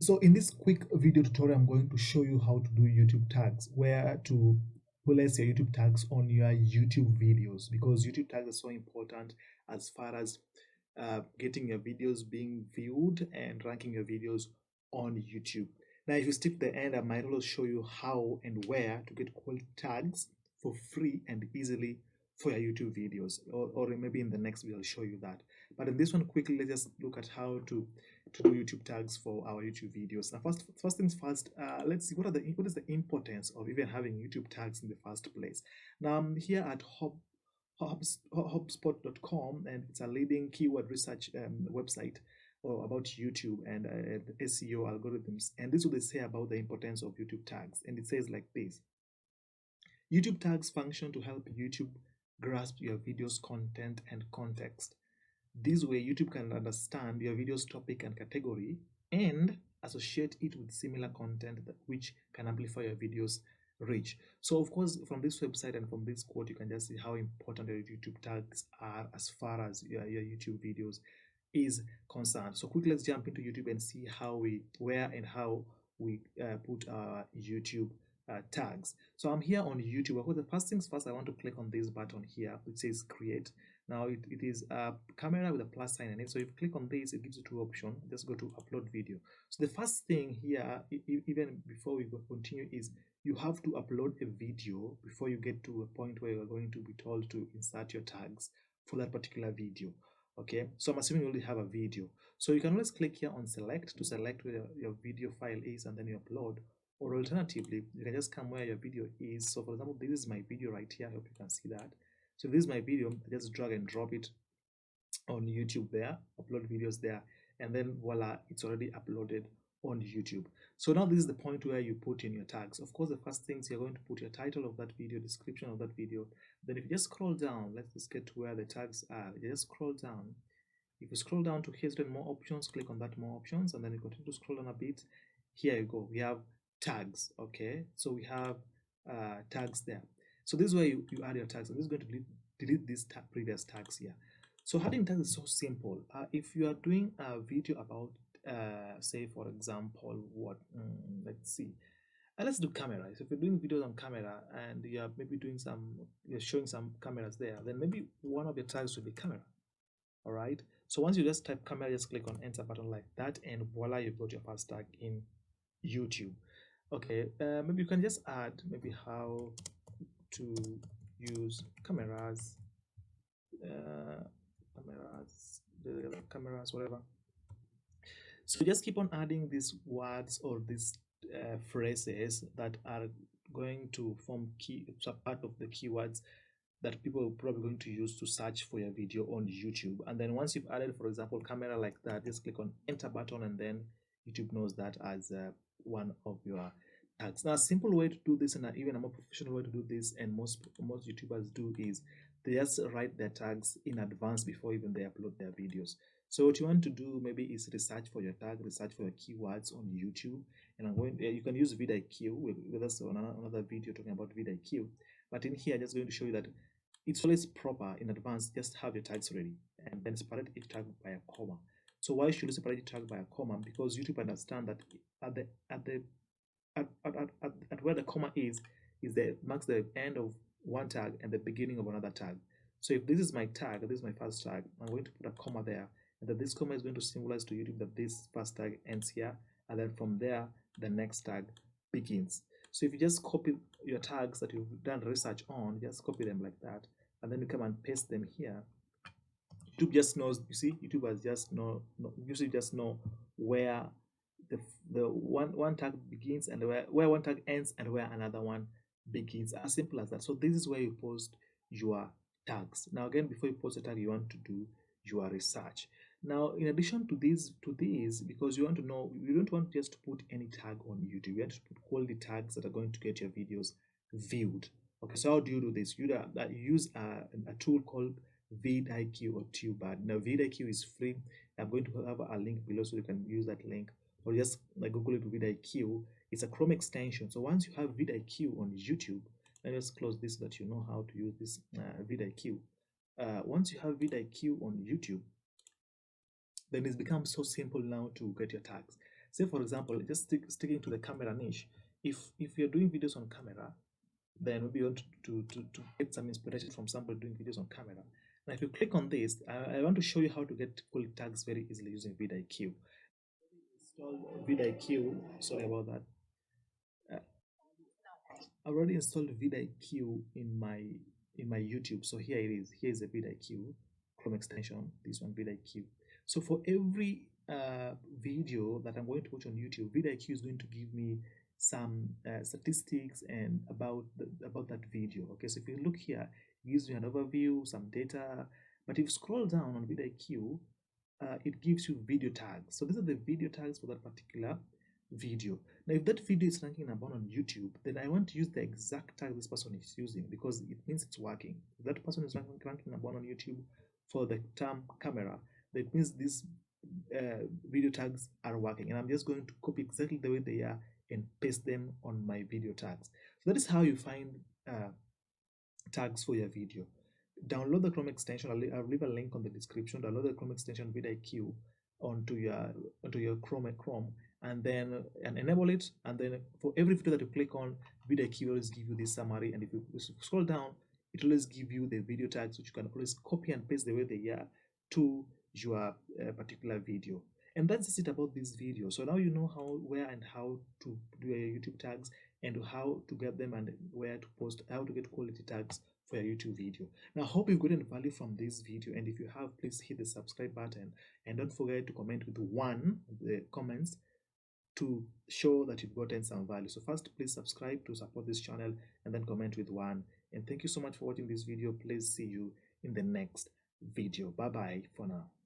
So in this quick video tutorial, I'm going to show you how to do YouTube tags, where to place your YouTube tags on your YouTube videos, because YouTube tags are so important as far as getting your videos being viewed and ranking your videos on YouTube. Now, if you stick to the end, I might also show you how and where to get quality tags for free and easily for your YouTube videos, or maybe in the next video I'll show you that. But in this one, quickly, let's just look at how to do YouTube tags for our YouTube videos. Now, first things first, let's see what is the importance of even having YouTube tags in the first place. Now, I'm here at HubSpot.com, and it's a leading keyword research website or about YouTube and SEO algorithms. And this is what they say about the importance of YouTube tags. And it says like this: YouTube tags function to help YouTube grasp your video's content and context. This way, YouTube can understand your video's topic and category and associate it with similar content which can amplify your video's reach. So, of course, from this website and from this quote, you can just see how important your YouTube tags are as far as your YouTube videos is concerned. So, quickly, let's jump into YouTube and see where and how we put our YouTube tags. So I'm here on YouTube. Of course, the first things first, I want to click on this button here which says create. Now it is a camera with a plus sign in it. So if you click on this, it gives you two options. Just go to upload video. So the first thing here, even before we continue, is you have to upload a video before you get to a point where you are going to be told to insert your tags for that particular video. Okay, so I'm assuming you already have a video. So you can always click here on select to select where your video file is, and then you upload. Or alternatively, you can just come where your video is. So for example, this is my video right here. I hope you can see that. So this is my video. I just drag and drop it on YouTube there, upload videos there, and then voila, it's already uploaded on YouTube. So now this is the point where you put in your tags. Of course, the first things, you're going to put your title of that video, description of that video. Then if you just scroll down, let's just get to where the tags are. You just scroll down. If you scroll down to here's more options, click on that more options, and then you continue to scroll down a bit. Here you go. We have tags. Okay, so we have tags there. So this is where you add your tags. I'm just going to delete these previous tags here. So adding tags is so simple. If you are doing a video about say for example let's see, let's do cameras. If you're doing videos on camera and you're maybe you're showing some cameras there, then maybe one of your tags should be camera. All right, so once you just type camera, just click on enter button like that, and voila, you've got your first tag in YouTube. Okay, maybe you can just add maybe how to use cameras, whatever. So just keep on adding these words or these phrases that are going to form part of the keywords that people are probably going to use to search for your video on YouTube. And then once you've added, for example, camera like that, just click on enter button, and then YouTube knows that as one of your tags. Now, a simple way to do this, and even a more professional way to do this, and most YouTubers do, is they just write their tags in advance before even they upload their videos. So what you want to do maybe is research for your tag, research for your keywords on YouTube, and you can use VidIQ. That's another video talking about VidIQ. But in here, I'm just going to show you that it's always proper in advance. Just have your tags ready, and then separate each tag by a comma. So why should you separate each tag by a comma? Because YouTube understand that at where the comma is marks the end of one tag and the beginning of another tag. So if this is my tag, this is my first tag, I'm going to put a comma there, and that this comma is going to symbolize to YouTube that this first tag ends here, and then from there the next tag begins. So if you just copy your tags that you've done research on, just copy them like that, and then you come and paste them here. YouTube just knows. You see, YouTube has usually just know where the one tag begins and where one tag ends and where another one begins. As simple as that. So this is where you post your tags. Now again, before you post a tag, you want to do your research. Now, in addition to this, because you want to know, you don't want just to put any tag on YouTube. You want to put quality tags that are going to get your videos viewed. Okay, so how do you do this? You use a tool called VIdIQ or TubeBud. Now, VIdIQ is free. I'm going to have a link below so you can use that link, or just like Google it VIdIQ. It's a Chrome extension. So once you have VIdIQ on YouTube, let me just close this so that you know how to use this VIdIQ. Once you have VIdIQ on YouTube, then it's become so simple now to get your tags. Say for example, just sticking to the camera niche. If you're doing videos on camera, then maybe you want to get some inspiration from somebody doing videos on camera. Now, if you click on this, I want to show you how to get quality tags very easily using VidIQ. Install VidIQ. Sorry about that. Uh, I already installed VidIQ in my YouTube. So here it is. Here is a VidIQ Chrome extension. This one VidIQ. So for every video that I'm going to watch on YouTube, VidIQ is going to give me some statistics and about that video. Okay, so if you look here, it gives you an overview, some data. But if you scroll down on VidIQ, it gives you video tags. So these are the video tags for that particular video. Now, if that video is ranking number one on YouTube, then I want to use the exact tag this person is using because it means it's working. If that person is ranking number one on YouTube for the term camera, that means these video tags are working. And I'm just going to copy exactly the way they are and paste them on my video tags. So that is how you find tags for your video. Download the Chrome extension. I'll leave a link on the description. Download the Chrome extension VidIQ onto your Chrome, and then enable it. And then for every video that you click on, VidIQ will always give you this summary. And if you scroll down, it will always give you the video tags, which you can always copy and paste the way they are to your particular video. And that's just it about this video. So now you know where and how to do your YouTube tags, and how to get them, and where to post, how to get quality tags for your YouTube video. Now, I hope you've gotten value from this video, and if you have, please hit the subscribe button, and don't forget to comment with the comments to show that you've gotten some value. So first, please subscribe to support this channel, and then comment with 1. And thank you so much for watching this video. Please see you in the next video. Bye bye for now.